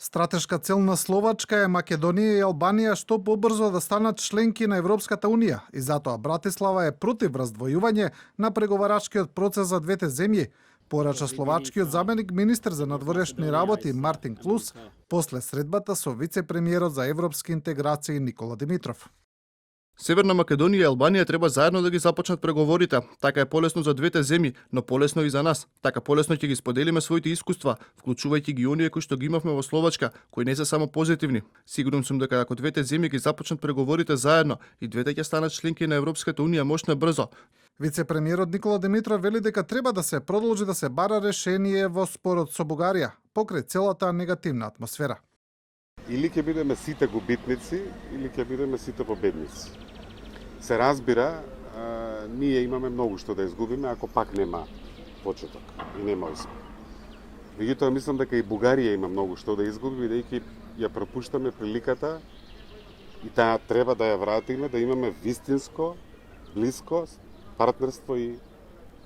Стратешка цел на Словачка е Македонија и Албанија што побрзо да станат членки на Европската Унија и затоа Братислава е против раздвојување на преговарачкиот процес за двете земји, порача словачкиот заменик министер за надворешни работи Мартин Клус после средбата со вице-премиерот за европски интеграции Никола Димитров. Северна Македонија и Албанија треба заедно да ги започнат преговорите. Така е полесно за двете земји, но полесно и за нас. Така полесно ќе ги споделиме своите искуства, вклучувајќи ги оние кои што ги имавме во Словачка, кои не се само позитивни. Сигурен сум дека ако двете земји ги започнат преговорите заедно и двете ќе станат членки на Европската Унија мощно брзо. Вице-премиерот Никола Димитров вели дека треба да се продолжи да се бара решение во спорот со Бугарија, покрај целата негативна атмосфера. Или ќе бидеме сите губитници, или ќе бидеме сите победници. Се разбира, ние имаме многу што да изгубиме ако пак нема почеток и нема успех. Меѓутоа мислам дека и Бугарија има многу што да изгуби, бидејќи ја пропуштаме приликата и таа треба да ја вратиме, да имаме вистинско, блиско партнерство и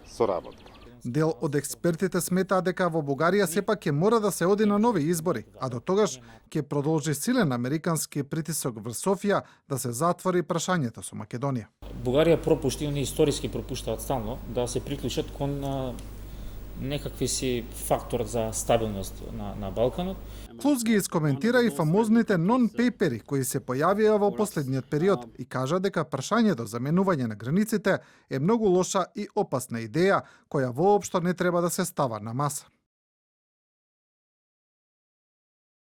соработка. Дел од експертите сметаа дека во Бугарија сепак ќе мора да се оди на нови избори, а до тогаш ќе продолжи силен американски притисок врз Софија да се затвори прашањето со Македонија. Бугарија пропушти, они историски пропуштаат стално да се приклучат кон некакви си фактор за стабилност на Балканот. Клус ги искоментира и фамозните нон-пейпери кои се појавија во последниот период и кажа дека прашањето за менување на границите е многу лоша и опасна идеја која воопшто не треба да се става на маса.